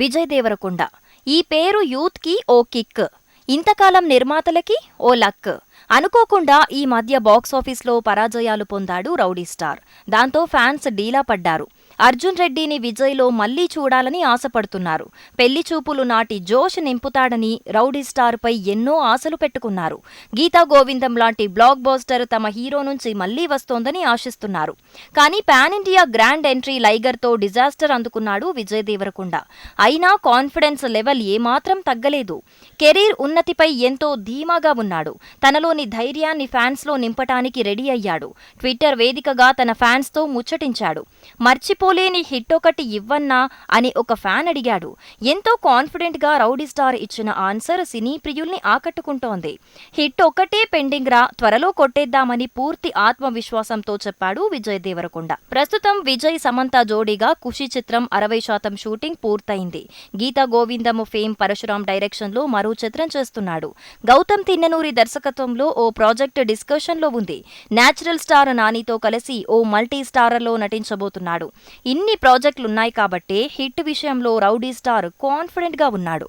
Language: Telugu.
విజయ్ దేవరకొండ. ఈ పేరు యూత్కి ఓ కిక్, ఇంతకాలం నిర్మాతలకి ఓ లక్. అనుకోకుండా ఈ మధ్య బాక్సాఫీస్లో పరాజయాలు పొందాడు రౌడీ స్టార్. దాంతో ఫ్యాన్స్ డీలా పడ్డారు. అర్జున్ రెడ్డిని విజయ్లో మళ్లీ చూడాలని ఆశపడుతున్నారు. పెళ్లి చూపులు నాటి జోష్ నింపుతాడని రౌడీ స్టార్పై ఎన్నో ఆశలు పెట్టుకున్నారు. గీతా గోవిందం లాంటి బ్లాక్ బస్టర్ తమ హీరో నుంచి మళ్లీ వస్తోందని ఆశిస్తున్నారు. కానీ పాన్ ఇండియా గ్రాండ్ ఎంట్రీ లైగర్తో డిజాస్టర్ అందుకున్నాడు విజయ్ దేవరకొండ. అయినా కాన్ఫిడెన్స్ లెవెల్ ఏమాత్రం తగ్గలేదు. కెరీర్ ఉన్నతిపై ఎంతో ధీమాగా ఉన్నాడు. తనలోని ధైర్యాన్ని ఫ్యాన్స్లో నింపటానికి రెడీ అయ్యాడు. ట్విట్టర్ వేదికగా తన ఫ్యాన్స్తో ముచ్చటించాడు. మర్చిపోలేని హిట్ ఒకటి ఇవ్వన్నా అని ఒక ఫ్యాన్ అడిగాడు. ఎంతో కాన్ఫిడెంట్గా రౌడీ స్టార్ ఇచ్చిన ఆన్సర్ సినీ ప్రియుల్ని ఆకట్టుకుంటోంది. హిట్ ఒక్కటే పెండింగ్ రా, త్వరలో కొట్టేద్దామని పూర్తి ఆత్మవిశ్వాసంతో చెప్పాడు విజయ్ దేవరకొండ. ప్రస్తుతం విజయ్ సమంత జోడీగా ఖుషి చిత్రం 60% షూటింగ్ పూర్తయింది. గీతా గోవిందము ఫేమ్ పరశురాం డైరెక్షన్లో మరో చిత్రం చేస్తున్నాడు. గౌతమ్ తిన్ననూరి దర్శకత్వంలో ఓ ప్రాజెక్ట్ డిస్కషన్లో ఉంది. నేచురల్ స్టార్ నానితో కలిసి ఓ మల్టీ స్టారర్లో నటించబోతున్నాడు. ఇన్ని ప్రాజెక్టులున్నాయి కాబట్టే హిట్ విషయంలో రౌడీ స్టార్ కాన్ఫిడెంట్గా ఉన్నాడు.